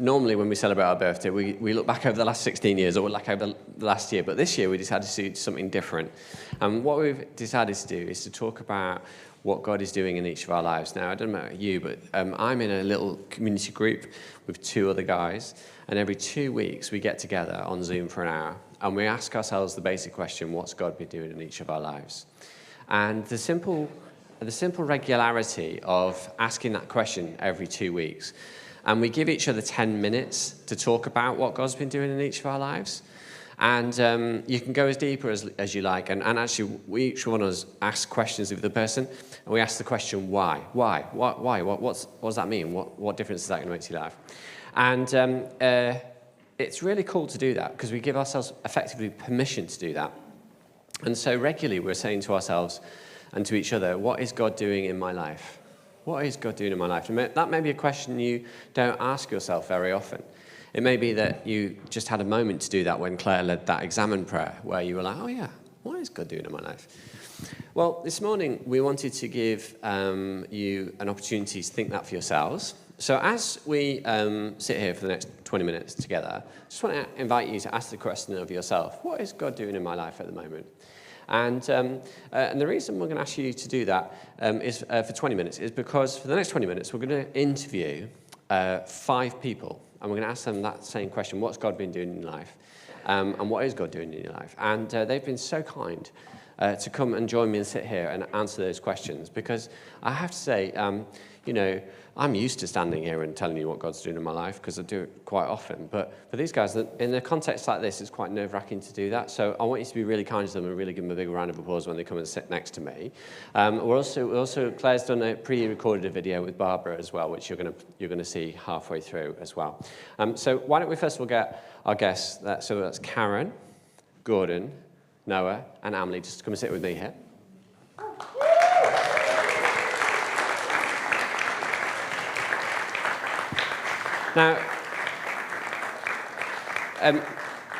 normally when we celebrate our birthday, we look back over the last 16 years or like over the last year, but this year we decided to do something different. And what we've decided to do is to talk about what God is doing in each of our lives. Now, I don't know about you, but I'm in a little community group with 2 other guys, and every 2 weeks we get together on Zoom for an hour, and we ask ourselves the basic question, what's God been doing in each of our lives? And the simple regularity of asking that question every 2 weeks, and we give each other 10 minutes to talk about what God's been doing in each of our lives. And you can go as deeper as you like. And actually, each one of us asks questions of the person. And we ask the question, why? Why? Why? What does that mean? What difference is that going to make to your life? And it's really cool to do that because we give ourselves effectively permission to do that. And so regularly we're saying to ourselves and to each other, what is God doing in my life? What is God doing in my life? And that may be a question you don't ask yourself very often. It may be that you just had a moment to do that when Claire led that exam and prayer, where you were like, oh yeah, what is God doing in my life? Well, this morning we wanted to give you an opportunity to think that for yourselves. So as we sit here for the next 20 minutes together, I just want to invite you to ask the question of yourself, what is God doing in my life at the moment? And the reason we're going to ask you to do that is for 20 minutes is because for the next 20 minutes we're going to interview 5 people. And we're going to ask them that same question, what's God been doing in your life? And what is God doing in your life? And they've been so kind to come and join me and sit here and answer those questions. Because I have to say, I'm used to standing here and telling you what God's doing in my life because I do it quite often. But for these guys, in a context like this, it's quite nerve-wracking to do that. So I want you to be really kind to them and really give them a big round of applause when they come and sit next to me. We're also Claire's done a pre-recorded a video with Barbara as well, which you're going to see halfway through as well. So why don't we first of all get our guests? So that's Karen, Gordon, Noah, and Emily. Just come and sit with me here. Now,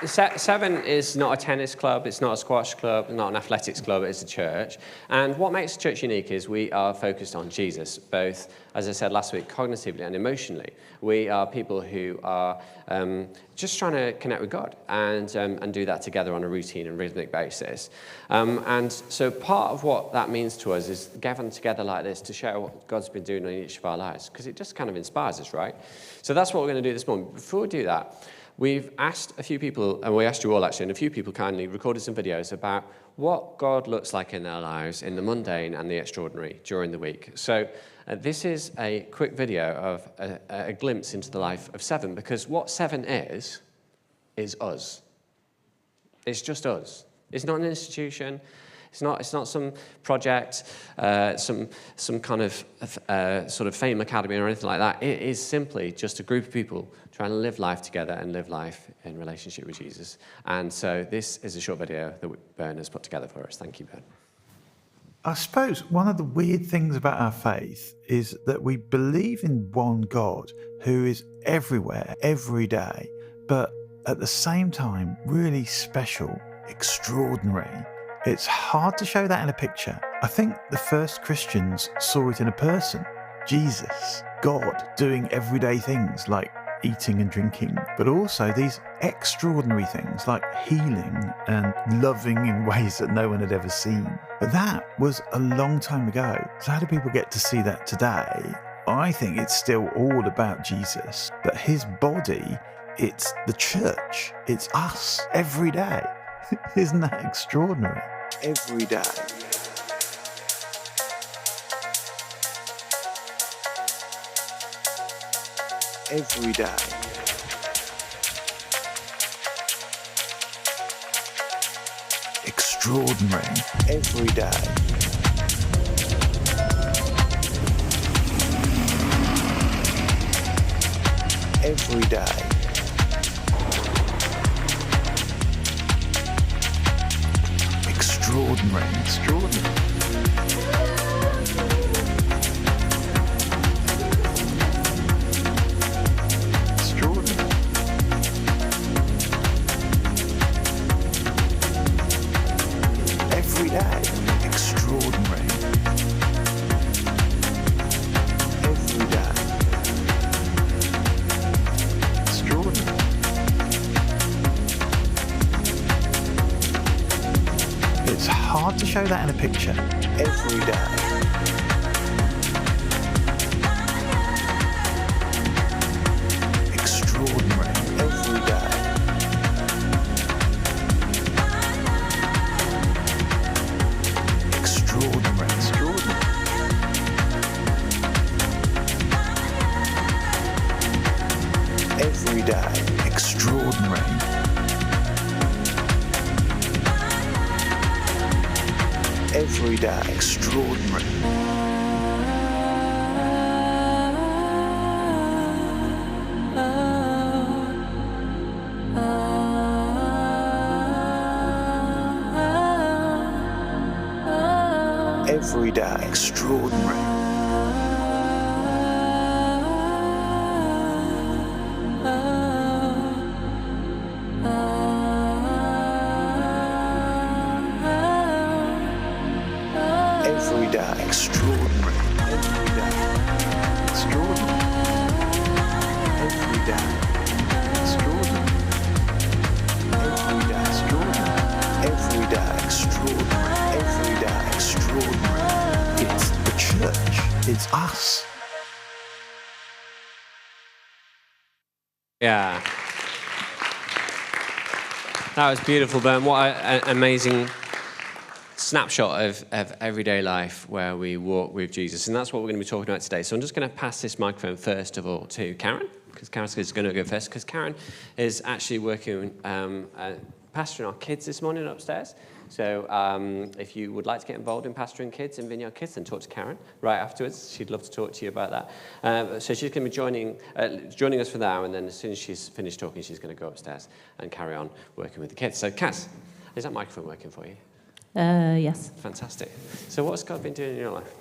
Severn is not a tennis club, it's not a squash club, not an athletics club, it's a church. And what makes the church unique is we are focused on Jesus, both, as I said last week, cognitively and emotionally. We are people who are just trying to connect with God and do that together on a routine and rhythmic basis. And so part of what that means to us is gathering together like this to share what God's been doing in each of our lives, because it just kind of inspires us, right? So that's what we're going to do this morning. Before we do that, we've asked a few people, and we asked you all actually, and a few people kindly recorded some videos about what God looks like in their lives in the mundane and the extraordinary during the week. So this is a quick video of a glimpse into the life of Severn, because what Severn is us. It's just us. It's not an institution. It's not some project, some kind of sort of fame academy or anything like that. It is simply just a group of people trying to live life together and live life in relationship with Jesus. And so this is a short video that Bern has put together for us. Thank you, Bern. I suppose one of the weird things about our faith is that we believe in one God who is everywhere, every day, but at the same time, really special, extraordinary. It's hard to show that in a picture. I think the first Christians saw it in a person, Jesus, God doing everyday things like eating and drinking, but also these extraordinary things like healing and loving in ways that no one had ever seen. But that was a long time ago. So how do people get to see that today? I think it's still all about Jesus, but his body, it's the church, it's us every day. Isn't that extraordinary? Every day. Every day. Extraordinary. Every day. Every day. Extraordinary. Extraordinary. hard to show that in a picture. Every day. Extraordinary. Every day. Extraordinary. Extraordinary. Every day. Extraordinary. Every day, extraordinary. Every day, extraordinary. Every day, extraordinary. Every day, extraordinary. Every day, extraordinary. Every day, extraordinary. Every day, extraordinary. Every day, extraordinary. It's the church. It's us. Yeah. That was beautiful, Ben. What an amazing snapshot of everyday life where we walk with Jesus. And that's what we're going to be talking about today. So I'm just going to pass this microphone first of all to Karen, because Karen's going to go first, because Karen is actually working, pastoring our kids this morning upstairs. So if you would like to get involved in pastoring kids in Vineyard Kids, then talk to Karen right afterwards. She'd love to talk to you about that. So she's going to be joining us for now, and then as soon as she's finished talking, she's going to go upstairs and carry on working with the kids. So Cass, is that microphone working for you? Yes. Fantastic. So what's God been doing in your life?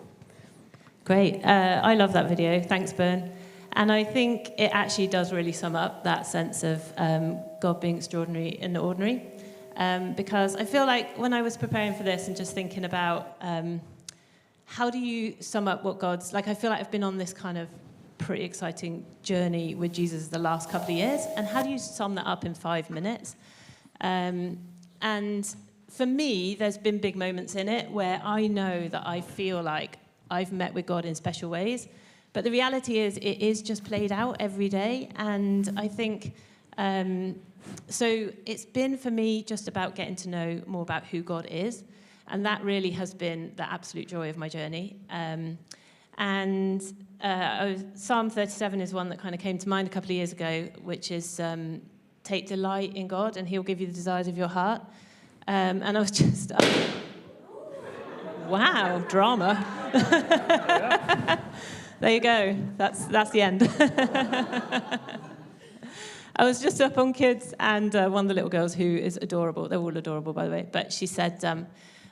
Great. I love that video. Thanks, Bern. And I think it actually does really sum up that sense of God being extraordinary in the ordinary. Because I feel like when I was preparing for this and just thinking about how do you sum up what God's... Like, I feel like I've been on this kind of pretty exciting journey with Jesus the last couple of years. And how do you sum that up in 5 minutes? And for me, there's been big moments in it where I know that I feel like I've met with God in special ways. But the reality is it is just played out every day. And I think, so it's been for me just about getting to know more about who God is. And that really has been the absolute joy of my journey. Psalm 37 is one that kind of came to mind a couple of years ago, which is take delight in God and he'll give you the desires of your heart. And I was just, wow, drama. There you go. That's the end. I was just up on kids, and one of the little girls, who is adorable, they're all adorable, by the way, but she said,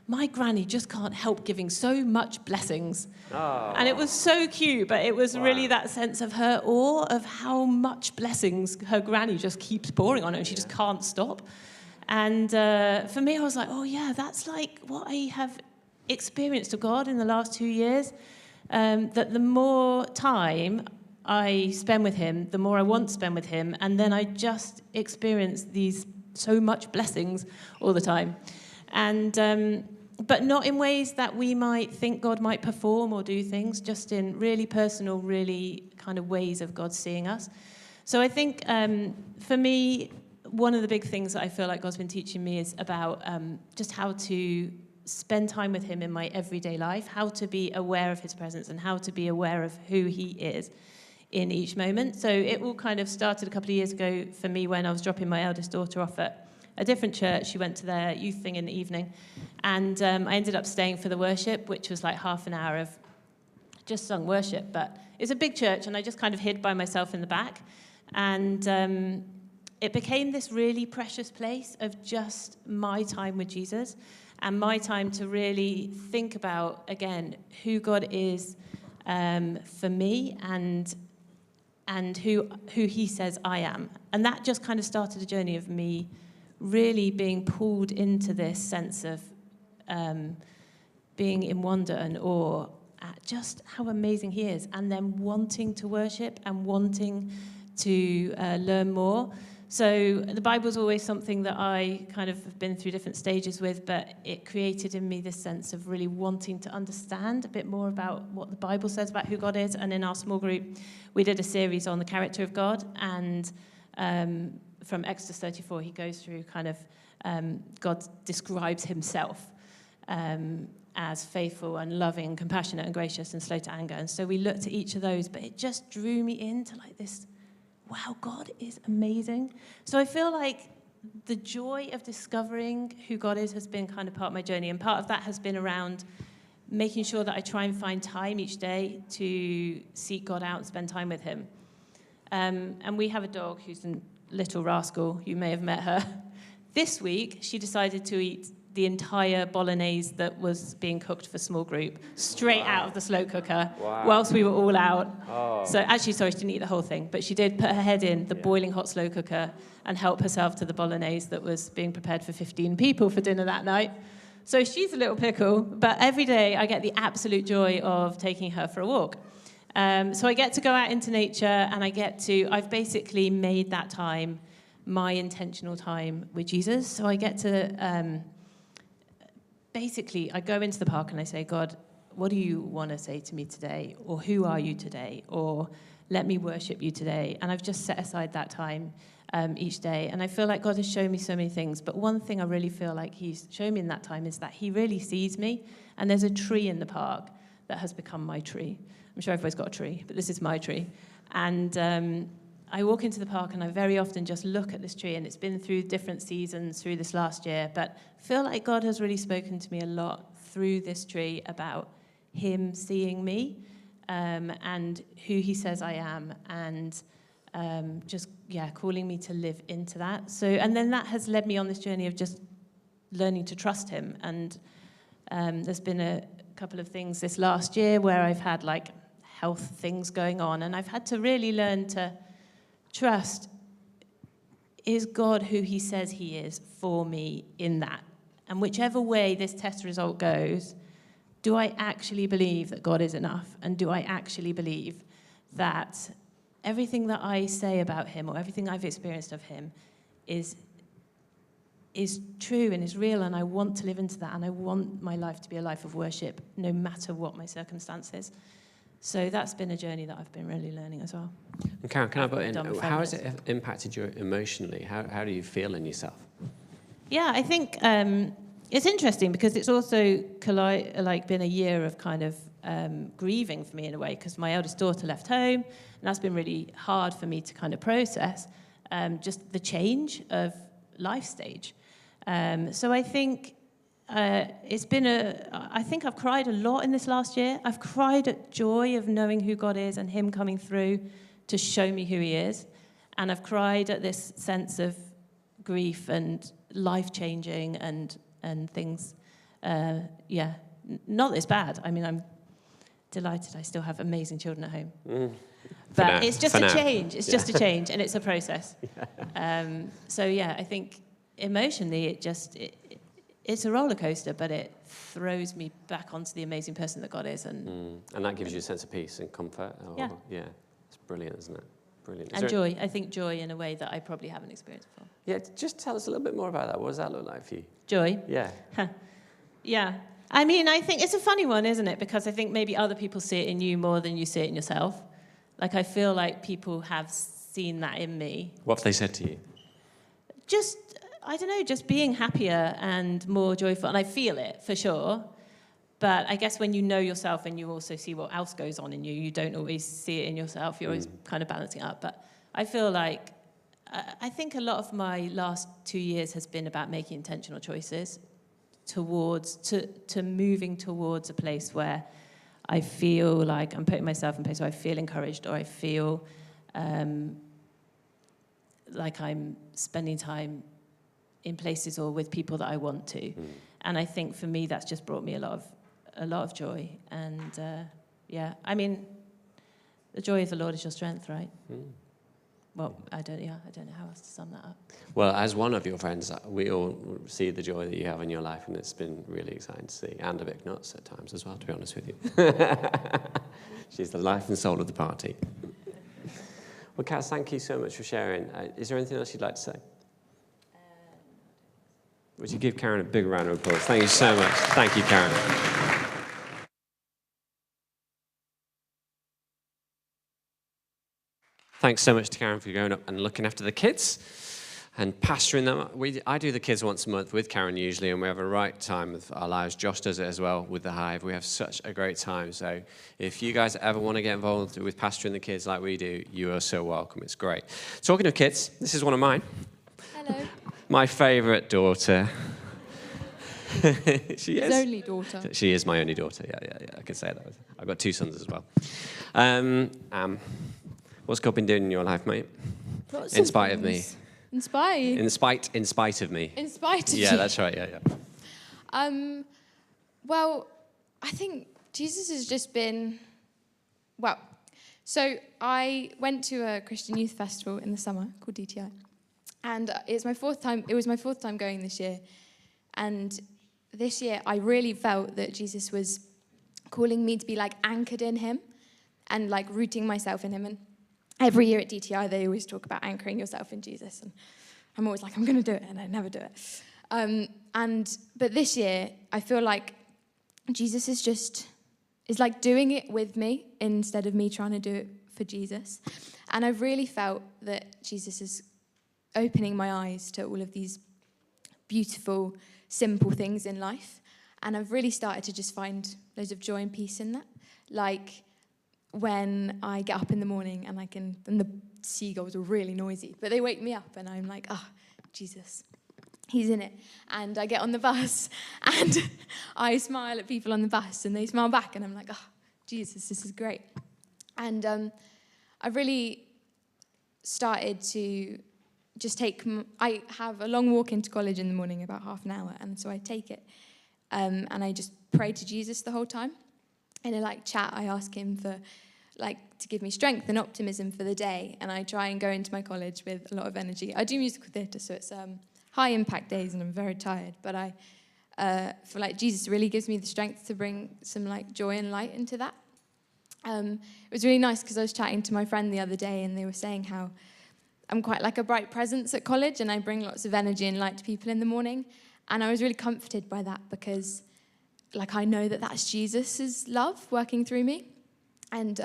my granny just can't help giving so much blessings. Oh. And it was so cute, but it was really that sense of her awe of how much blessings her granny just keeps pouring on her, and she just can't stop. And for me, I was like, oh, yeah, that's like what I have experienced of God in the last 2 years, that the more time I spend with him, the more I want to spend with him, and then I just experience these so much blessings all the time. And but not in ways that we might think God might perform or do things, just in really personal, really kind of ways of God seeing us. So I think for me, one of the big things that I feel like God's been teaching me is about just how to spend time with him in my everyday life, how to be aware of his presence and how to be aware of who he is in each moment. So it all kind of started a couple of years ago for me when I was dropping my eldest daughter off at a different church. She went to their youth thing in the evening, and I ended up staying for the worship, which was like half an hour of just sung worship. But it's a big church, and I just kind of hid by myself in the back, and it became this really precious place of just my time with Jesus and my time to really think about, again, who God is for me and who he says I am. And that just kind of started a journey of me really being pulled into this sense of being in wonder and awe at just how amazing he is, and then wanting to worship and wanting to learn more. So the Bible's always something that I kind of have been through different stages with, but it created in me this sense of really wanting to understand a bit more about what the Bible says about who God is. And in our small group, we did a series on the character of God, and from Exodus 34, he goes through kind of God describes himself as faithful and loving, compassionate and gracious and slow to anger. And so we looked at each of those, but it just drew me into like this, wow, God is amazing. So I feel like the joy of discovering who God is has been kind of part of my journey. And part of that has been around making sure that I try and find time each day to seek God out and spend time with him. And we have a dog who's a little rascal. You may have met her. This week, she decided to eat the entire bolognese that was being cooked for small group straight out of the slow cooker whilst we were all out. So actually, sorry, she didn't eat the whole thing, but she did put her head in the boiling hot slow cooker and help herself to the bolognese that was being prepared for 15 people for dinner that night. So she's a little pickle, but every day I get the absolute joy of taking her for a walk. So I get to go out into nature, and I've basically made that time my intentional time with Jesus. So I get to... Basically, I go into the park and I say, God, what do you want to say to me today? Or who are you today? Or let me worship you today. And I've just set aside that time each day. And I feel like God has shown me so many things. But one thing I really feel like he's shown me in that time is that he really sees me. And there's a tree in the park that has become my tree. I'm sure everybody's got a tree, but this is my tree. And I walk into the park and I very often just look at this tree, and it's been through different seasons through this last year, but I feel like God has really spoken to me a lot through this tree about him seeing me and who he says I am, and calling me to live into that. So, and then that has led me on this journey of just learning to trust him. And there's been a couple of things this last year where I've had like health things going on, and I've had to really learn to trust, is God who he says he is for me in that? And whichever way this test result goes, do I actually believe that God is enough? And do I actually believe that everything that I say about him or everything I've experienced of him is true and is real, and I want to live into that, and I want my life to be a life of worship no matter what my circumstances. So that's been a journey that I've been really learning as well. And Karen, can I put in, how has it impacted you emotionally? How do you feel in yourself? Yeah, I think it's interesting because it's also been a year of kind of grieving for me in a way, because my eldest daughter left home, and that's been really hard for me to kind of process, just the change of life stage. So I think I think I've cried a lot in this last year. I've cried at joy of knowing who God is and him coming through to show me who he is. And I've cried at this sense of grief and life-changing and things. Not this bad. I mean, I'm delighted I still have amazing children at home. But it's just a change. It's just a change, and it's a process. I think emotionally it's a roller coaster, but it throws me back onto the amazing person that God is. And that gives you a sense of peace and comfort. Yeah. It's brilliant, isn't it? Brilliant. And joy. I think joy in a way that I probably haven't experienced before. Yeah, just tell us a little bit more about that. What does that look like for you? Joy? Yeah. Yeah. I mean, I think it's a funny one, isn't it? Because I think maybe other people see it in you more than you see it in yourself. Like, I feel like people have seen that in me. What have they said to you? Just, I don't know, just being happier and more joyful. And I feel it, for sure. But I guess when you know yourself and you also see what else goes on in you, you don't always see it in yourself. You're always kind of balancing it up. But I feel like, I think a lot of my last 2 years has been about making intentional choices to moving towards a place where I feel like I'm putting myself in a place where I feel encouraged, or I feel like I'm spending time in places or with people that I want to. And I think for me, that's just brought me a lot of joy. And I mean, the joy of the Lord is your strength, right? Well, I don't know how else to sum that up. Well, as one of your friends, we all see the joy that you have in your life, and it's been really exciting to see, and a bit nuts at times as well, to be honest with you. She's the life and soul of the party. Well, Kaz, thank you so much for sharing. Is there anything else you'd like to say? Would you give Karen a big round of applause? Thank you so much. Thank you, Karen. Thanks so much to Karen for going up and looking after the kids and pastoring them. I do the kids once a month with Karen usually, and we have a right time of our lives. Josh does it as well with the Hive. We have such a great time. So if you guys ever want to get involved with pastoring the kids like we do, you are so welcome. It's great. Talking of kids, this is one of mine. Hello. My favourite daughter. She is. His only daughter. She is my only daughter. Yeah. I can say that. I've got 2 sons as well. What's God been doing in your life, mate? In spite of me. In spite you? In spite of me. In spite of you? Yeah, that's right. Yeah. Well, I think Jesus has just been... Well, so I went to a Christian youth festival in the summer called DTI. And it was my fourth time going this year. And this year I really felt that Jesus was calling me to be like anchored in him and like rooting myself in him. And every year at DTI they always talk about anchoring yourself in Jesus. And I'm always like, I'm going to do it, and I never do it. But this year I feel like Jesus is like doing it with me instead of me trying to do it for Jesus. And I've really felt that Jesus is opening my eyes to all of these beautiful, simple things in life. And I've really started to just find loads of joy and peace in that. Like when I get up in the morning and and the seagulls are really noisy, but they wake me up and I'm like, Jesus, he's in it. And I get on the bus and I smile at people on the bus and they smile back and I'm like, Jesus, this is great. And I've really started to just I have a long walk into college in the morning, about half an hour, and so I take it, and I just pray to Jesus the whole time. In a chat, I ask him for to give me strength and optimism for the day, and I try and go into my college with a lot of energy. I do musical theatre, so it's high impact days, and I'm very tired. But I feel like Jesus really gives me the strength to bring some joy and light into that. It was really nice because I was chatting to my friend the other day, and they were saying how I'm quite like a bright presence at college, and I bring lots of energy and light to people in the morning. And I was really comforted by that because, I know that that's Jesus' love working through me. And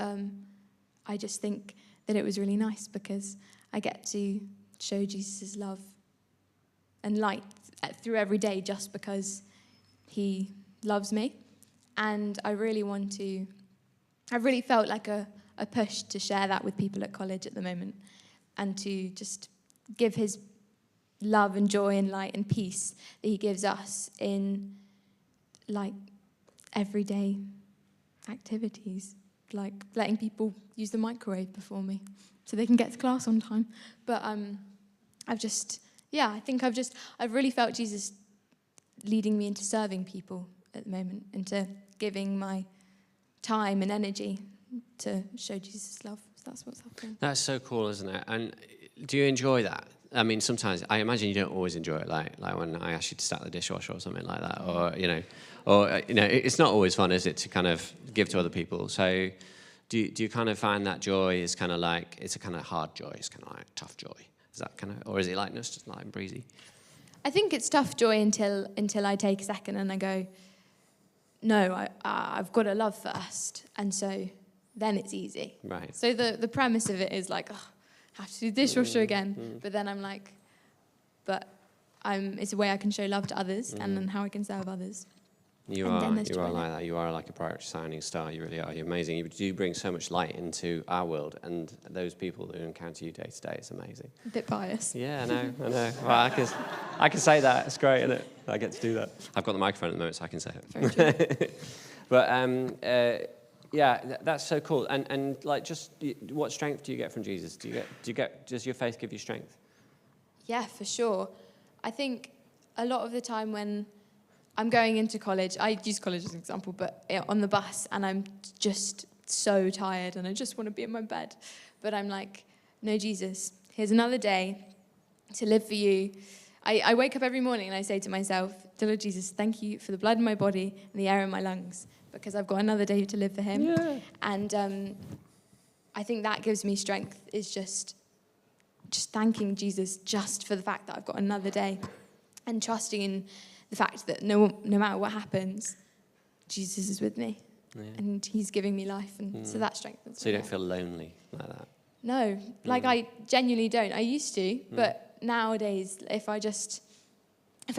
I just think that it was really nice because I get to show Jesus' love and light through every day just because he loves me. And I really felt like a push to share that with people at college at the moment, and to just give his love and joy and light and peace that he gives us in everyday activities, like letting people use the microwave before me so they can get to class on time. But I've really felt Jesus leading me into serving people at the moment, into giving my time and energy to show Jesus' love. That's what's happening. That's so cool, isn't it? And do you enjoy that? I mean, sometimes I imagine you don't always enjoy it, like when I ask you to stack the dishwasher or something like that, or it's not always fun, is it, to kind of give to other people? So, do you kind of find that joy is kind of it's a kind of hard joy, it's kind of tough joy? Is that kind of, or is it just light and breezy? I think it's tough joy until I take a second and I go, no, I've got to love first, and so then it's easy. Right. So the premise of it is I have to do dishwasher again. But then I'm it's a way I can show love to others and then how I can serve others. You are like that. You are like a bright shining star. You really are. You're amazing. You do bring so much light into our world, and those people who encounter you day to day, it's amazing. A bit biased. Yeah, I know. Well, I can say that. It's great, isn't it? I get to do that. I've got the microphone at the moment, so I can say it. Very true. But yeah, that's so cool. And just what strength do you get from Jesus? Does your faith give you strength? Yeah, for sure. I think a lot of the time when I'm going into college, I use college as an example, but on the bus, and I'm just so tired and I just want to be in my bed. But I'm like, no, Jesus, here's another day to live for you. I wake up every morning and I say to myself, dear Lord Jesus, thank you for the blood in my body and the air in my lungs, because I've got another day to live for him. Yeah. And I think that gives me strength, is just thanking Jesus just for the fact that I've got another day, and trusting in the fact that no matter what happens, Jesus is with me, and he's giving me life, and so that strengthens So you me. don't feel lonely like that? No, like I genuinely don't. I used to, but nowadays, if I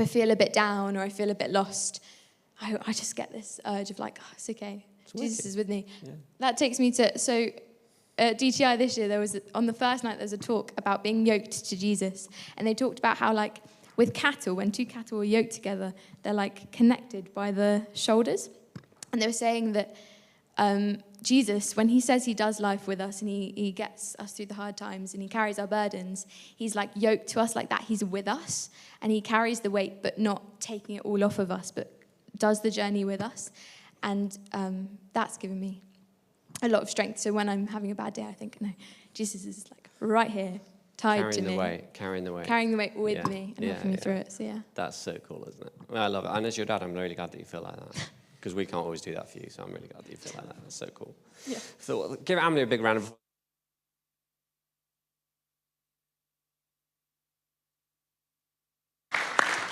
feel a bit down or I feel a bit lost, I just get this urge of like, oh, it's okay. Jesus is with me. Yeah. That takes me to, so at DTI this year, on the first night, there was a talk about being yoked to Jesus. And they talked about how, like, with cattle, when two cattle are yoked together, they're, like, connected by the shoulders. And they were saying that Jesus, when he says he does life with us and he gets us through the hard times and he carries our burdens, he's, like, yoked to us like that. He's with us and he carries the weight, but not taking it all off of us, but does the journey with us. And that's given me a lot of strength. So when I'm having a bad day, I think, no, Jesus is like right here, tied to me. Carrying the weight. Carrying the weight with me and helping me through it. So, yeah. That's so cool, isn't it? Well, I love it. And as your dad, I'm really glad that you feel like that. Because we can't always do that for you, so I'm really glad that you feel like that. That's so cool. Yeah. So give Emily a big round of applause.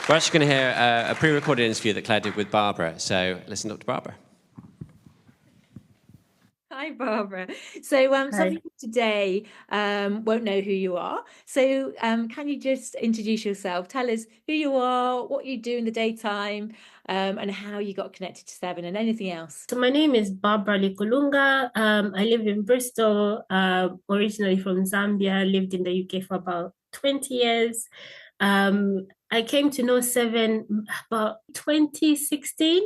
We're actually going to hear a pre-recorded interview that Claire did with Barbara. So listen up to Barbara. Hi, Barbara. So some people today won't know who you are. So can you just introduce yourself? Tell us who you are, what you do in the daytime, and how you got connected to Severn, and anything else. So my name is Barbara Likulunga. I live in Bristol, originally from Zambia, lived in the UK for about 20 years. I came to know Severn about 2016.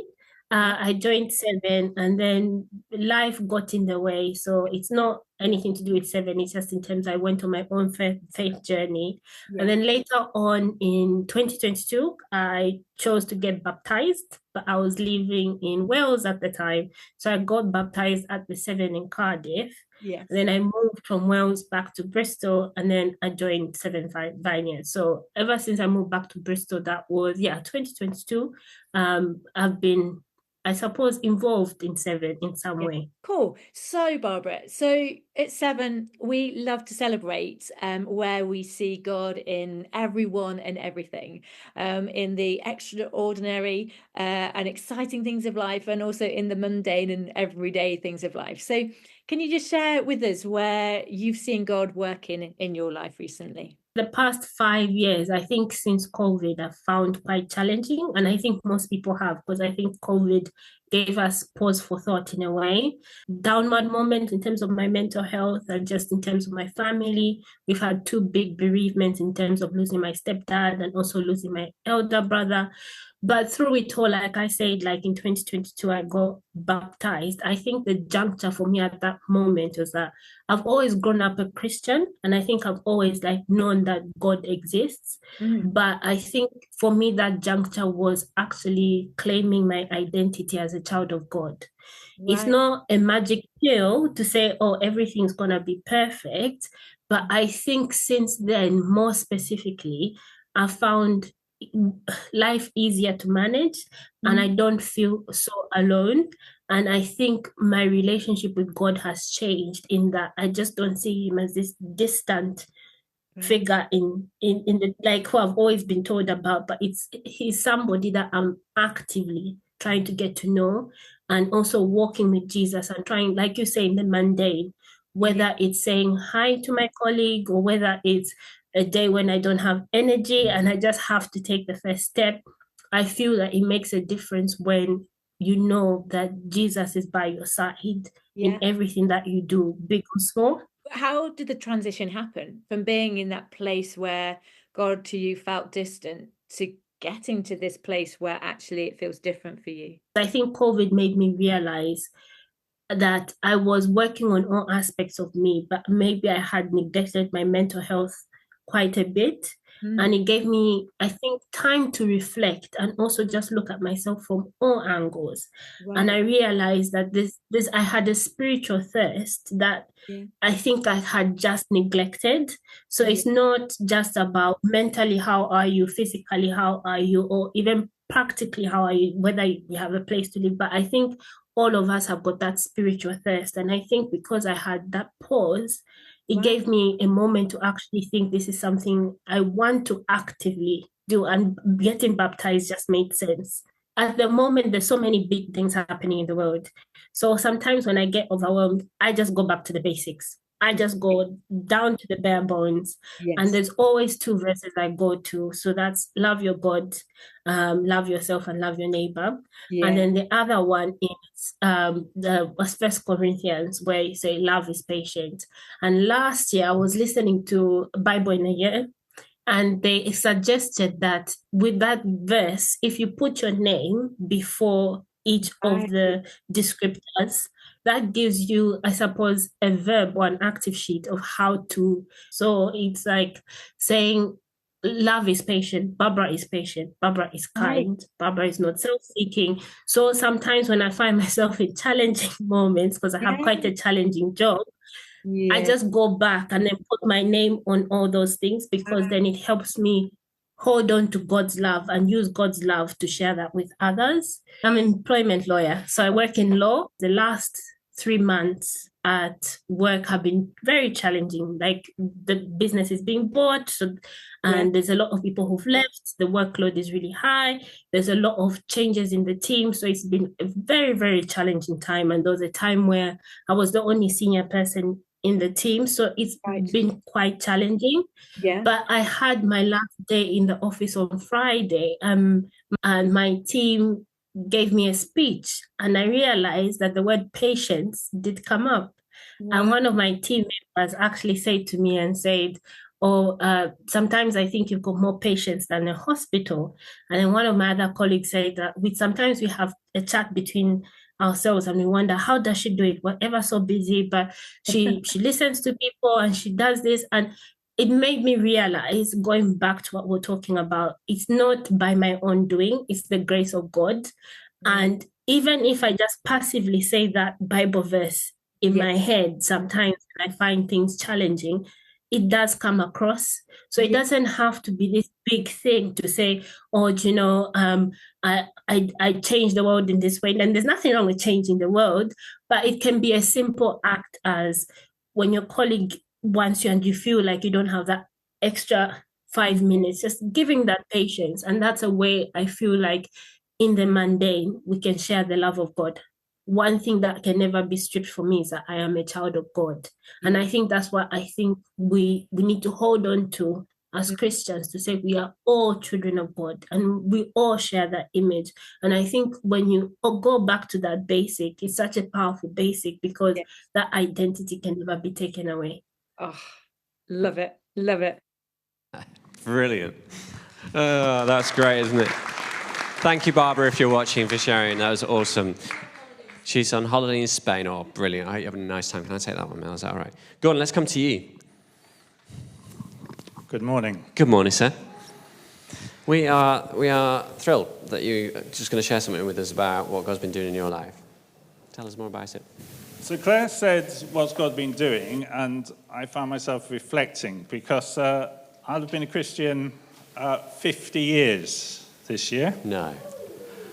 I joined Severn and then life got in the way. So it's not anything to do with Severn. It's just in terms I went on my own faith journey. Yeah. And then later on in 2022, I chose to get baptized, but I was living in Wales at the time. So I got baptized at the Severn in Cardiff. Yes. And then I moved from Wales back to Bristol, and then I joined Severn Vineyard. So ever since I moved back to Bristol, that was 2022. I've been, I suppose, involved in Severn in some way. Cool. So, Barbara, so at Severn, we love to celebrate where we see God in everyone and everything, in the extraordinary and exciting things of life, and also in the mundane and everyday things of life. So can you just share with us where you've seen God working in your life recently? The past 5 years, I think since COVID, I've found quite challenging. And I think most people have, because I think COVID gave us pause for thought in a way. Downward moment in terms of my mental health and just in terms of my family. We've had 2 big bereavements in terms of losing my stepdad and also losing my elder brother. But through it all, like I said, like in 2022, I got baptized. I think the juncture for me at that moment was that I've always grown up a Christian, and I think I've always like known that God exists. But I think for me, that juncture was actually claiming my identity as a child of God. Right. It's not a magic pill to say, oh, everything's going to be perfect. But I think since then, more specifically, I found life easier to manage, and I don't feel so alone. And I think my relationship with God has changed in that I just don't see him as this distant figure in the, like, who I've always been told about, but he's somebody that I'm actively trying to get to know, and also walking with Jesus and trying, like you say, in the mundane, whether it's saying hi to my colleague or whether it's a day when I don't have energy and I just have to take the first step. I feel that it makes a difference when you know that Jesus is by your side in everything that you do, big or small. How did the transition happen from being in that place where God to you felt distant to getting to this place where actually it feels different for you? I think COVID made me realize that I was working on all aspects of me, but maybe I had neglected my mental health quite a bit. And it gave me, I think, time to reflect and also just look at myself from all angles. Right. And I realized that this I had a spiritual thirst that I think I had just neglected. So it's not just about mentally, how are you, physically, how are you, or even practically, how are you, whether you have a place to live. But I think all of us have got that spiritual thirst. And I think because I had that pause, it gave me a moment to actually think this is something I want to actively do. And getting baptized just made sense. At the moment, there's so many big things happening in the world. So sometimes when I get overwhelmed, I just go back to the basics. I just go down to the bare bones. Yes. And there's always two verses I go to. So that's love your God, love yourself, and love your neighbor. Yeah. And then the other one is the First Corinthians, where you say love is patient. And last year I was listening to Bible in a Year, and they suggested that with that verse, if you put your name before each of the descriptors, that gives you, I suppose, a verb or an active sheet of how to. So it's like saying, love is patient, Barbara is patient, Barbara is kind, Barbara is not self-seeking. So sometimes when I find myself in challenging moments, because I have quite a challenging job, I just go back and then put my name on all those things, because then it helps me hold on to God's love and use God's love to share that with others. I'm an employment lawyer, so I work in law. The last 3 months at work have been very challenging. Like, the business is being bought, and there's a lot of people who've left. The workload is really high. There's a lot of changes in the team. So it's been a very, very challenging time. And there was a time where I was the only senior person in the team. So it's been quite challenging. Yeah. But I had my last day in the office on Friday, and my team gave me a speech, and I realized that the word patience did come up. And one of my team members actually said to me and said, sometimes I think you've got more patience than a hospital. And then one of my other colleagues said that sometimes we have a chat between ourselves and we wonder, how does she do it? We're ever so busy, but she listens to people and she does this. And it made me realize, going back to what we're talking about, it's not by my own doing, it's the grace of God. And even if I just passively say that Bible verse in my head, sometimes when I find things challenging, it does come across. So it doesn't have to be this big thing to say, I change the world in this way. And there's nothing wrong with changing the world, but it can be a simple act, as when your colleague wants you and you feel like you don't have that extra 5 minutes, just giving that patience. And that's a way I feel like in the mundane, we can share the love of God. One thing that can never be stripped from me is that I am a child of God. And I think that's what I think we need to hold on to as Christians, to say we are all children of God and we all share that image. And I think when you go back to that basic, it's such a powerful basic, because that identity can never be taken away. Oh, love it. Love it. Brilliant. Oh, that's great, isn't it? Thank you, Barbara, if you're watching, for sharing. That was awesome. She's on holiday in Spain. Oh, brilliant. I hope you're having a nice time. Can I take that one, Mel? Is that all right? Gordon, let's come to you. Good morning. Good morning, sir. We are thrilled that you're just going to share something with us about what God's been doing in your life. Tell us more about it. So Claire said, what's God been doing? And I found myself reflecting, because I've been a Christian 50 years this year. No.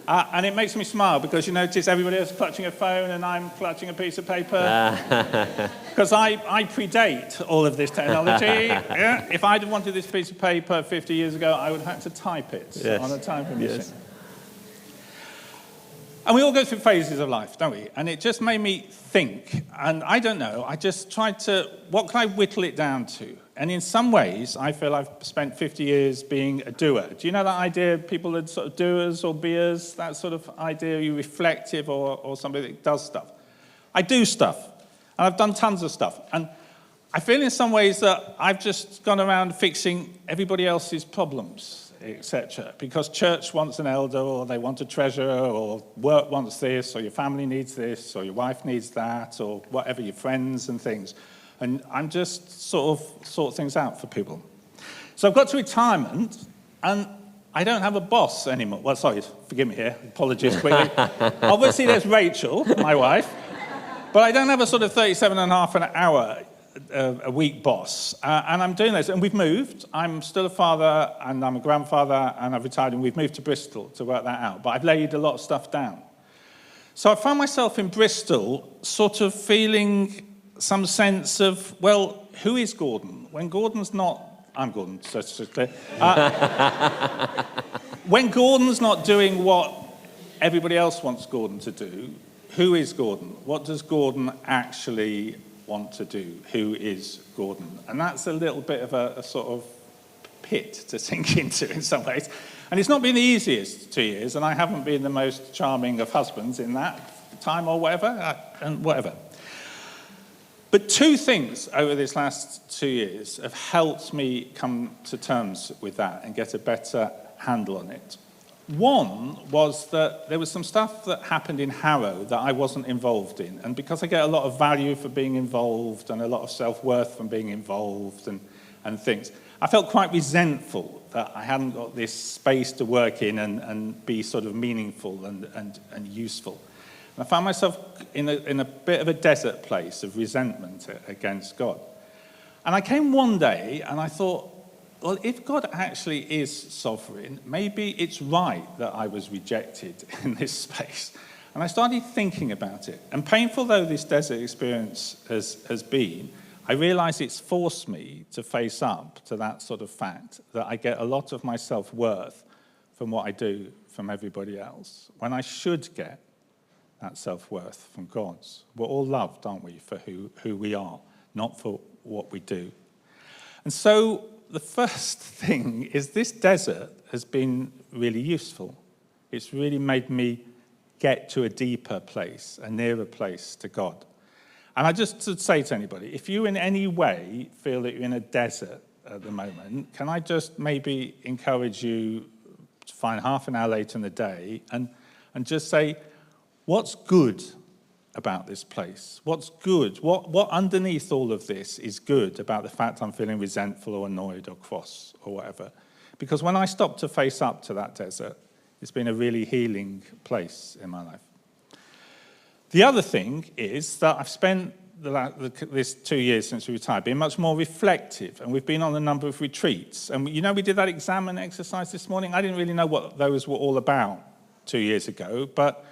And it makes me smile, because you notice everybody else clutching a phone and I'm clutching a piece of paper. Because I predate all of this technology. Yeah? If I'd wanted this piece of paper 50 years ago, I would have had to type it on a typing machine. And we all go through phases of life, don't we? And it just made me think, and I don't know, I just tried to, what can I whittle it down to? And in some ways, I feel I've spent 50 years being a doer. Do you know that idea, people are sort of doers or beers, that sort of idea, you reflective or somebody that does stuff? I do stuff, and I've done tons of stuff. And I feel in some ways that I've just gone around fixing everybody else's problems, etc. Because church wants an elder, or they want a treasurer, or work wants this, or your family needs this, or your wife needs that, or whatever, your friends and things. And I'm just sort things out for people. So I've got to retirement, and I don't have a boss anymore. Well, sorry, forgive me here. Apologies quickly. Obviously, there's Rachel, my wife, but I don't have a sort of 37 and a half an hour a week boss. And I'm doing this, and we've moved. I'm still a father, and I'm a grandfather, and I've retired, and we've moved to Bristol to work that out. But I've laid a lot of stuff down. So I found myself in Bristol sort of feeling some sense of, well, who is Gordon? When Gordon's not, I'm Gordon, so it's just clear. When Gordon's not doing what everybody else wants Gordon to do, who is Gordon? What does Gordon actually want to do? Who is Gordon? And that's a little bit of a sort of pit to sink into in some ways. And it's not been the easiest 2 years, and I haven't been the most charming of husbands in that time or whatever, and whatever. But two things over this last 2 years have helped me come to terms with that and get a better handle on it. One was that there was some stuff that happened in Harrow that I wasn't involved in. And because I get a lot of value for being involved and a lot of self-worth from being involved and things, I felt quite resentful that I hadn't got this space to work in and be sort of meaningful and useful. And I found myself in a bit of a desert place of resentment against God. And I came one day and I thought, well, if God actually is sovereign, maybe it's right that I was rejected in this space. And I started thinking about it. And painful though this desert experience has been, I realize it's forced me to face up to that sort of fact that I get a lot of my self-worth from what I do from everybody else, when I should get that self-worth from God's. We're all loved, aren't we, for who we are, not for what we do. And so the first thing is this desert has been really useful. It's really made me get to a deeper place, a nearer place to God. And I just would say to anybody, if you in any way feel that you're in a desert at the moment, can I just maybe encourage you to find half an hour later in the day and just say, what's good about this place? What's good? What underneath all of this is good about the fact I'm feeling resentful or annoyed or cross or whatever? Because when I stop to face up to that desert, it's been a really healing place in my life. The other thing is that I've spent this 2 years since we retired being much more reflective, and we've been on a number of retreats. And we did that examine exercise this morning. I didn't really know what those were all about 2 years ago, but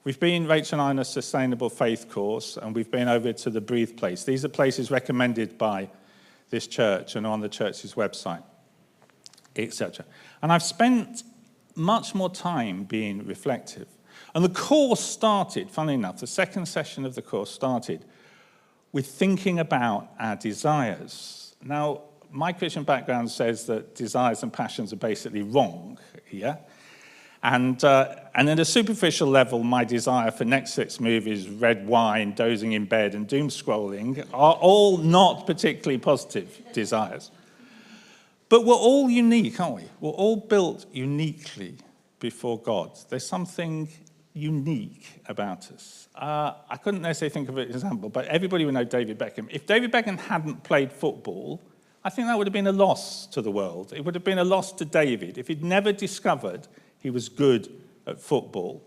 we've been, Rachel and I, on a sustainable faith course, and we've been over to the Breathe place. These are places recommended by this church and on the church's website, etc. And I've spent much more time being reflective. And the course started, funnily enough, the second session of the course started with thinking about our desires. Now, my Christian background says that desires and passions are basically wrong here. And at a superficial level, my desire for Netflix movies, red wine, dozing in bed, and doom scrolling are all not particularly positive desires. But we're all unique, aren't we? We're all built uniquely before God. There's something unique about us. I couldn't necessarily think of an example, but everybody would know David Beckham. If David Beckham hadn't played football, I think that would have been a loss to the world. It would have been a loss to David. If he'd never discovered he was good at football,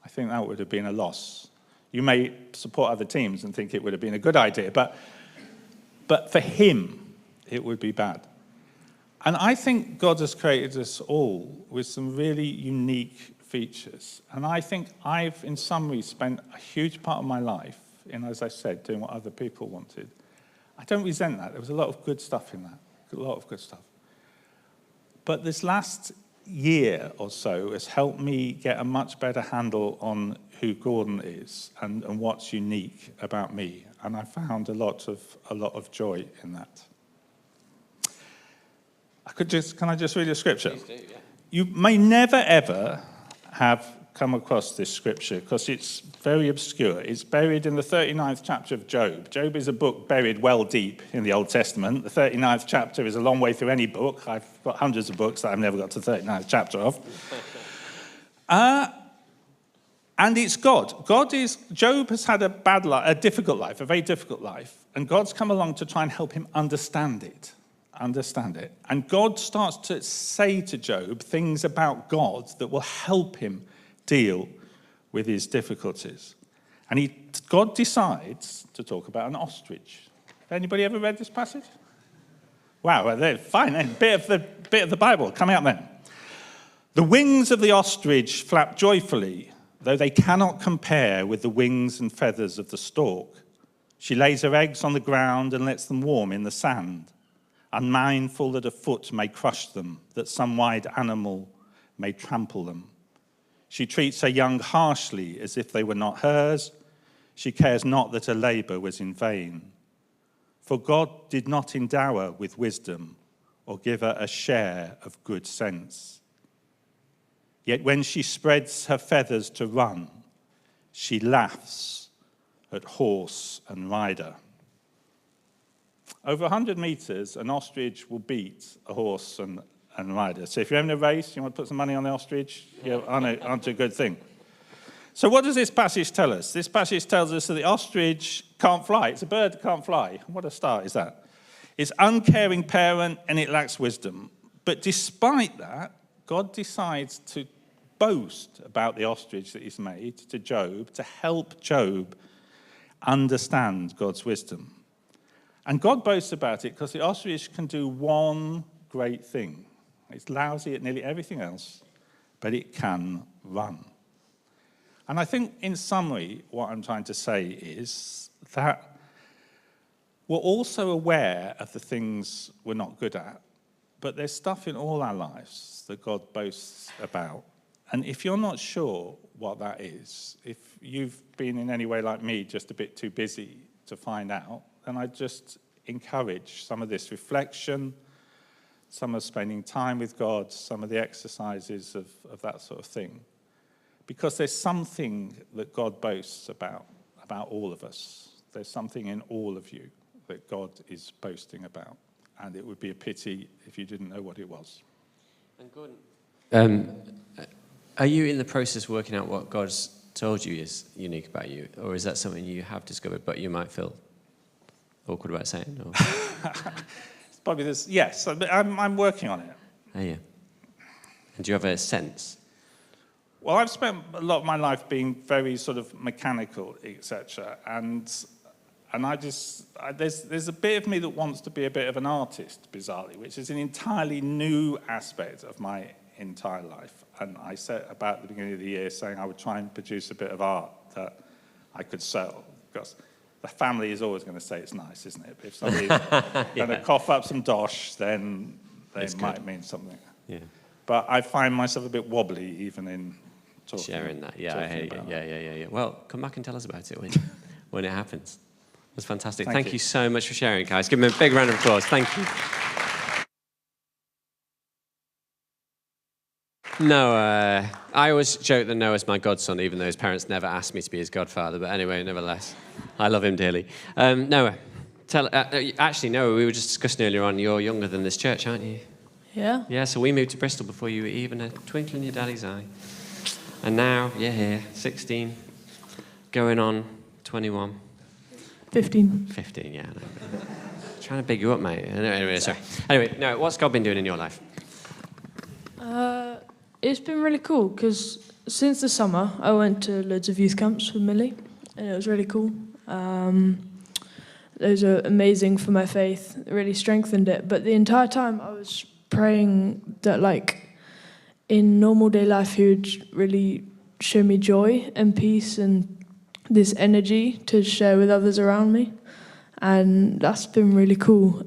I think that would have been a loss. You may support other teams and think it would have been a good idea, but for him, it would be bad. And I think God has created us all with some really unique features. And I think I've, in summary, spent a huge part of my life in, as I said, doing what other people wanted. I don't resent that. There was a lot of good stuff in that, a lot of good stuff. But this last year or so has helped me get a much better handle on who Gordon is and what's unique about me. And I found a lot of joy in that. Can I just read a scripture? Please do, yeah. You may never, ever have come across this scripture because it's very obscure. It's buried in the 39th chapter of Job. Job is a book buried well deep in the Old Testament. The 39th chapter is a long way through any book. I've got hundreds of books that I've never got to the 39th chapter of. And it's God. Job has had a difficult life, a very difficult life, and God's come along to try and help him understand it. And God starts to say to Job things about God that will help him deal with his difficulties. And God decides to talk about an ostrich. Anybody ever read this passage? Wow, well, fine then. Bit of the Bible coming up then. The wings of the ostrich flap joyfully, though they cannot compare with the wings and feathers of the stork. She lays her eggs on the ground and lets them warm in the sand, unmindful that a foot may crush them, that some wild animal may trample them. She treats her young harshly as if they were not hers. She cares not that her labor was in vain. For God did not endow her with wisdom or give her a share of good sense. Yet when she spreads her feathers to run, she laughs at horse and rider. Over 100 meters, an ostrich will beat a horse and rider. So if you're having a race, you want to put some money on the ostrich, yeah, aren't a good thing. So what does this passage tell us? This passage tells us that the ostrich can't fly. It's a bird that can't fly. What a start is that? It's uncaring parent and it lacks wisdom. But despite that, God decides to boast about the ostrich that he's made to Job, to help Job understand God's wisdom. And God boasts about it because the ostrich can do one great thing. It's lousy at nearly everything else, but it can run. And I think, in summary, what I'm trying to say is that we're also aware of the things we're not good at, but there's stuff in all our lives that God boasts about. And if you're not sure what that is, if you've been in any way like me, just a bit too busy to find out, then I just encourage some of this reflection, some of spending time with God, some of the exercises of that sort of thing. Because there's something that God boasts about all of us. There's something in all of you that God is boasting about. And it would be a pity if you didn't know what it was. And Gordon, are you in the process of working out what God's told you is unique about you? Or is that something you have discovered but you might feel awkward about saying? Or? It's probably this, yes, I'm working on it. Oh, yeah. And do you have a sense? Well, I've spent a lot of my life being very sort of mechanical, etc. And there's a bit of me that wants to be a bit of an artist, bizarrely, which is an entirely new aspect of my entire life. And I set about the beginning of the year saying I would try and produce a bit of art that I could sell, because the family is always going to say it's nice, isn't it? If somebody's going to cough up some dosh, then it might mean something. Yeah. But I find myself a bit wobbly even in talking. Sharing that, yeah, I hear you. Yeah. Well, come back and tell us about it when it happens. That's fantastic. Thank you so much for sharing, guys. Give them a big round of applause. Thank you. Noah, I always joke that Noah's my godson, even though his parents never asked me to be his godfather. But anyway, nevertheless, I love him dearly. Noah, actually, Noah, we were just discussing earlier on, you're younger than this church, aren't you? Yeah. Yeah, so we moved to Bristol before you were even a twinkle in your daddy's eye. And now you're here, 16, going on 21. 15. 15, yeah. Trying to big you up, mate. Anyway, sorry. Anyway, no, what's God been doing in your life? It's been really cool because since the summer I went to loads of youth camps with Millie and it was really cool. Those are amazing for my faith. It really strengthened it. But the entire time I was praying that, like, in normal day life he would really show me joy and peace and this energy to share with others around me. And that's been really cool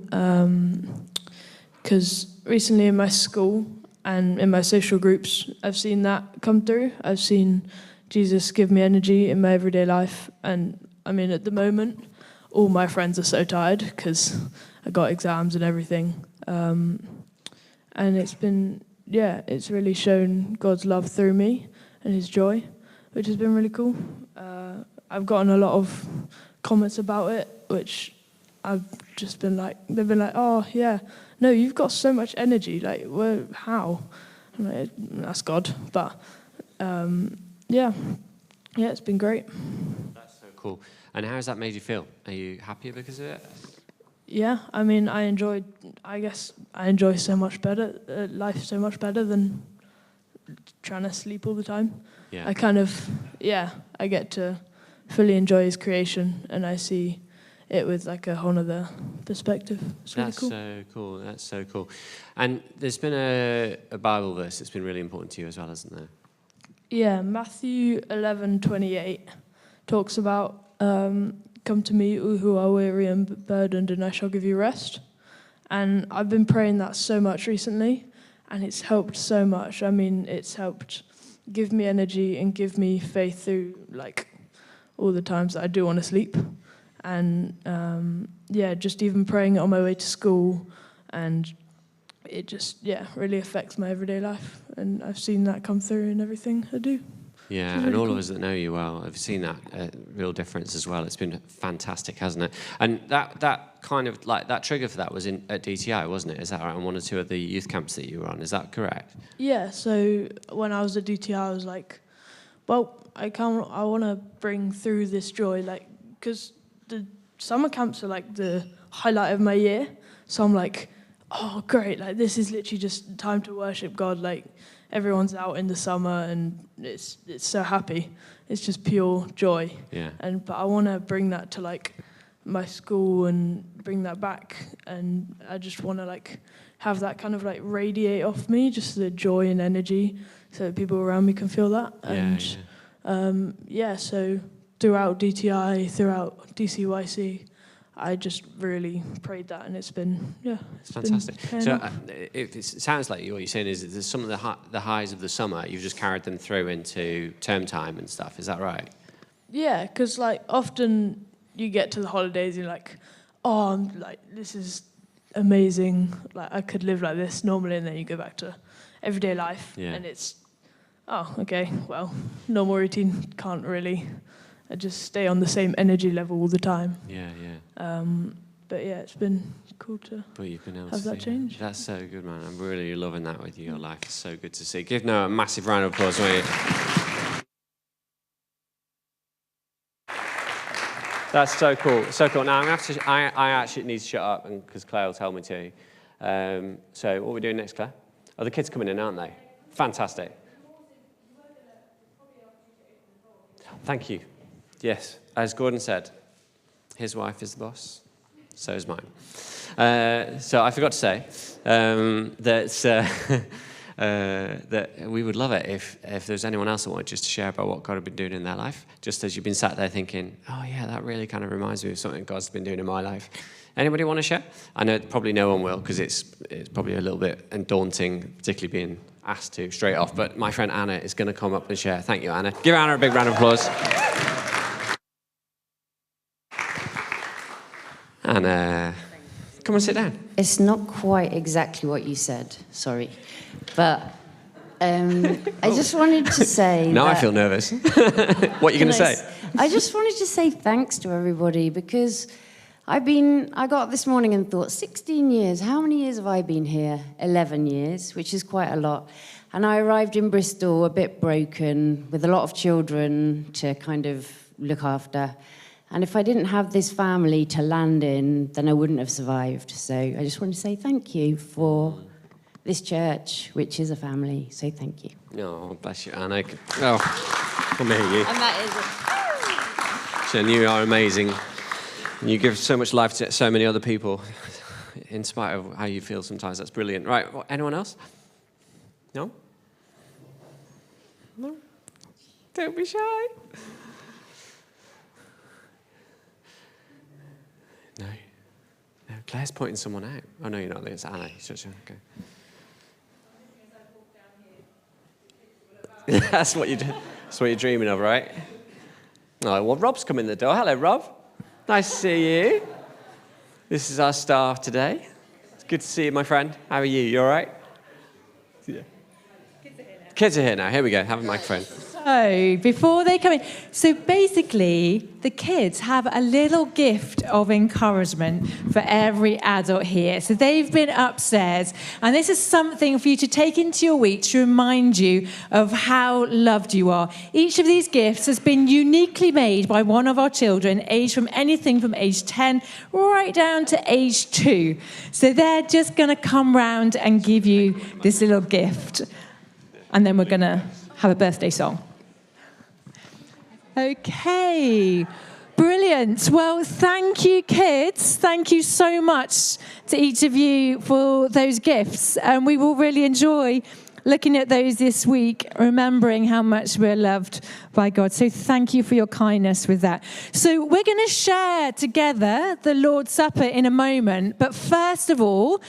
because recently in my school and in my social groups, I've seen that come through. I've seen Jesus give me energy in my everyday life. And I mean, at the moment, all my friends are so tired because I got exams and everything. And it's been, it's really shown God's love through me and his joy, which has been really cool. I've gotten a lot of comments about it, which I've just been like, they've been like, oh, yeah, no, you've got so much energy. Like, how? I'm like, that's God. But, it's been great. That's so cool. And how has that made you feel? Are you happier because of it? Yeah, I mean, I enjoy so much better, life so much better than trying to sleep all the time. Yeah. I get to fully enjoy his creation, and I see it with like a whole other perspective. It's really cool. That's so cool. And there's been a Bible verse that's been really important to you as well, hasn't there? Yeah, Matthew 11:28 talks about, come to me all who are weary and burdened, and I shall give you rest. And I've been praying that so much recently, and it's helped so much. I mean, it's helped give me energy and give me faith through, like, all the times that I do want to sleep. And, just even praying it on my way to school, and it just, really affects my everyday life. And I've seen that come through in everything I do. Yeah, and all of us that know you well have seen that real difference as well. It's been fantastic, hasn't it? And that kind of, like, that trigger for that was at DTI, wasn't it? Is that right? On one or two of the youth camps that you were on. Is that correct? Yeah, so when I was at DTI, I was like, well, I want to bring through this joy, like, because the summer camps are like the highlight of my year. So I'm like, oh, great, like, this is literally just time to worship God. Like, everyone's out in the summer and it's so happy. It's just pure joy. Yeah. But I want to bring that to, like, my school and bring that back. And I just want to, like, have that kind of, like, radiate off me, just the joy and energy, so that people around me can feel that. So throughout DTI, throughout DCYC, I just really prayed that, and it's been, it's fantastic. So it sounds like what you're saying is that there's some of the highs of the summer, you've just carried them through into term time and stuff. Is that right? Yeah, because, like, often you get to the holidays, you're like, oh, I'm, like, this is amazing. Like, I could live like this normally, and then you go back to everyday life, and it's, oh, okay, well, normal routine can't really. I just stay on the same energy level all the time. But it's been cool to have that change. That's so good, man. I'm really loving that with your life. It's so good to see. Give Noah a massive round of applause, won't you? That's so cool. So cool. Now I actually need to shut up because Claire will tell me to. So what are we doing next, Claire? Oh, the kids coming in, aren't they? Fantastic. Thank you. Yes, as Gordon said, his wife is the boss, so is mine. So I forgot to say that we would love it if there's anyone else that wanted just to share about what God had been doing in their life, just as you've been sat there thinking, oh yeah, that really kind of reminds me of something God's been doing in my life. Anybody want to share? I know probably no one will, because it's probably a little bit daunting, particularly being asked to straight off, but my friend Anna is going to come up and share. Thank you, Anna. Give Anna a big round of applause. And come and sit down. It's not quite exactly what you said, sorry. But I just wanted to say Now I feel nervous. What are you going to say? I just wanted to say thanks to everybody, because I got up this morning and thought, 16 years, how many years have I been here? 11 years, which is quite a lot. And I arrived in Bristol a bit broken, with a lot of children to kind of look after. And if I didn't have this family to land in, then I wouldn't have survived. So I just want to say thank you for this church, which is a family. So thank you. Oh, bless you, Anna. Oh, come here, you. And that is it. Jen, you are amazing. You give so much life to so many other people, in spite of how you feel sometimes. That's brilliant. Right, anyone else? No? No? Don't be shy. No. Claire's pointing someone out. Oh, no, you're not. It's Anna. Okay. That's what you're dreaming of, right? Oh, well, Rob's come in the door. Hello, Rob. Nice to see you. This is our staff today. It's good to see you, my friend. How are you? You all right? Yeah. Kids are here now. Here we go. Have a microphone. So, before they come in, so basically, the kids have a little gift of encouragement for every adult here. So they've been upstairs, and this is something for you to take into your week to remind you of how loved you are. Each of these gifts has been uniquely made by one of our children, aged from anything from age 10 right down to age 2. So they're just going to come round and give you this little gift. And then we're going to have a birthday song. Okay, brilliant. Well, thank you, kids. Thank you so much to each of you for those gifts. And we will really enjoy looking at those this week, remembering how much we're loved by God. So thank you for your kindness with that. So we're going to share together the Lord's Supper in a moment. But first of all,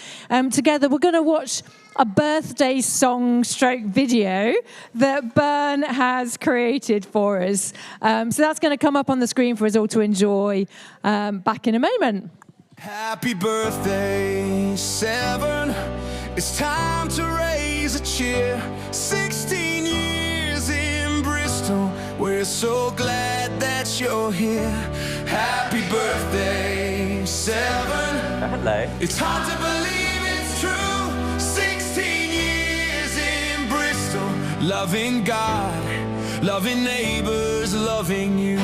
together we're going to watch a birthday song stroke video that Bern has created for us. So that's going to come up on the screen for us all to enjoy back in a moment. Happy birthday, Severn. It's time to raise a cheer. 16 years in Bristol. We're so glad that you're here. Happy birthday, Severn. Hello. It's hard to believe it's true. 16 years in Bristol. Loving God, loving neighbors, loving you.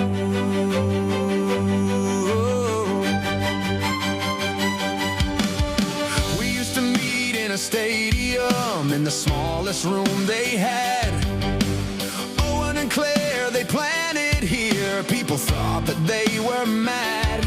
Stadium in the smallest room they had. Owen and Claire, they planted here. People thought that they were mad.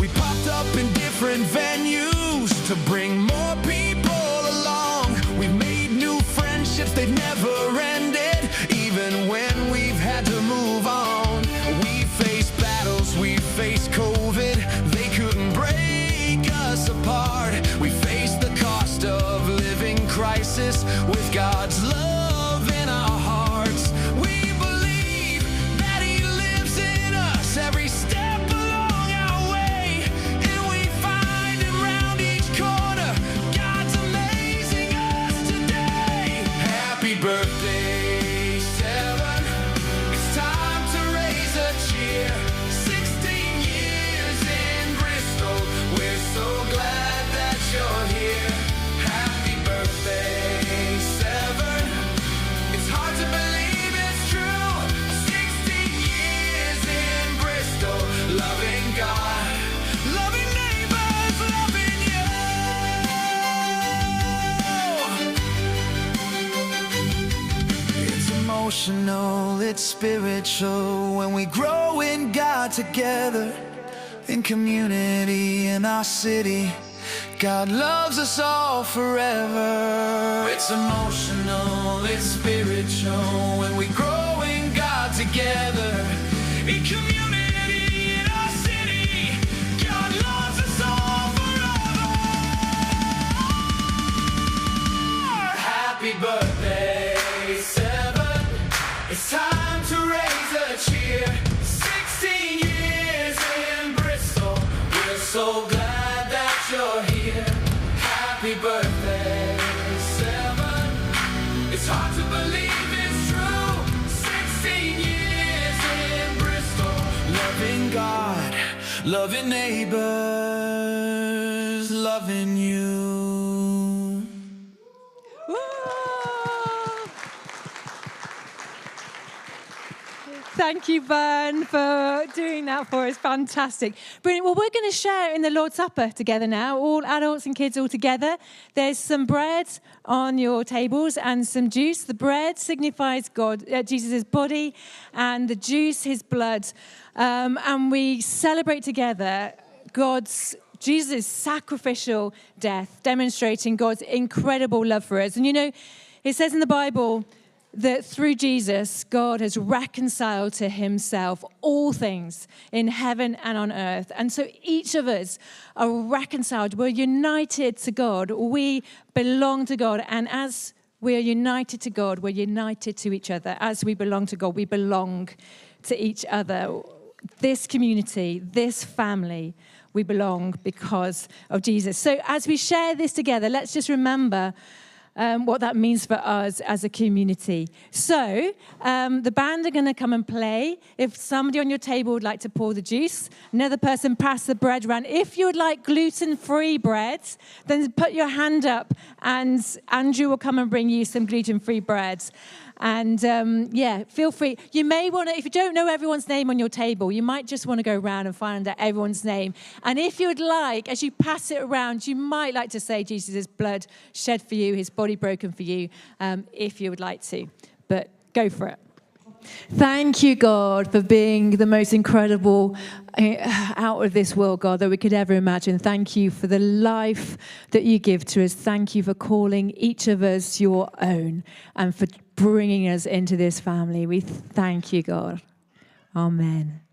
We popped up in different venues to bring more people along. We've made new friendships, they've never ended. Even when we've had to move on. We faced battles, we faced COVID. They couldn't break us apart. We faced the cost of living crisis with God's love in our hearts. We believe that He lives in us every step along our way, and we find Him round each corner. God's amazing us today. Happy birthday, Severn. It's time to raise a cheer. 16 years in Bristol. We're so glad that you're here. Happy birthday, Severn. It's hard to believe it's true. 16 years in Bristol. Loving God, loving neighbors, loving you. It's emotional, it's spiritual when we grow in God together. In community, in our city, God loves us all forever. It's emotional, it's spiritual when we grow in God together. In community, in our city, God loves us all forever. Happy birthday, Severn. It's time to raise a cheer. 16 years in Bristol. We're so glad that you're here. Happy birthday, Severn. It's hard to believe it's true. 16 years in Bristol. Loving God, loving neighbors, loving you. Thank you, Bern, for doing that for us. Fantastic. Brilliant. Well, we're going to share in the Lord's Supper together now, all adults and kids all together. There's some bread on your tables and some juice. The bread signifies Jesus' body, and the juice, his blood. And we celebrate together Jesus' sacrificial death, demonstrating God's incredible love for us. And you know, it says in the Bible that through Jesus, God has reconciled to himself all things in heaven and on earth. And so each of us are reconciled. We're united to God. We belong to God. And as we are united to God, we're united to each other. As we belong to God, we belong to each other. This community, this family, we belong because of Jesus. So as we share this together, let's just remember what that means for us as a community. So the band are going to come and play. If somebody on your table would like to pour the juice, another person pass the bread around. If you would like gluten-free bread, then put your hand up and Andrew will come and bring you some gluten-free bread. And feel free. You may want to, if you don't know everyone's name on your table, you might just want to go around and find out everyone's name. And if you would like, as you pass it around, you might like to say Jesus' blood shed for you, his body broken for you, if you would like to. But go for it. Thank you, God, for being the most incredible, out of this world, God, that we could ever imagine. Thank you for the life that you give to us. Thank you for calling each of us your own and for bringing us into this family. We thank you, God. Amen.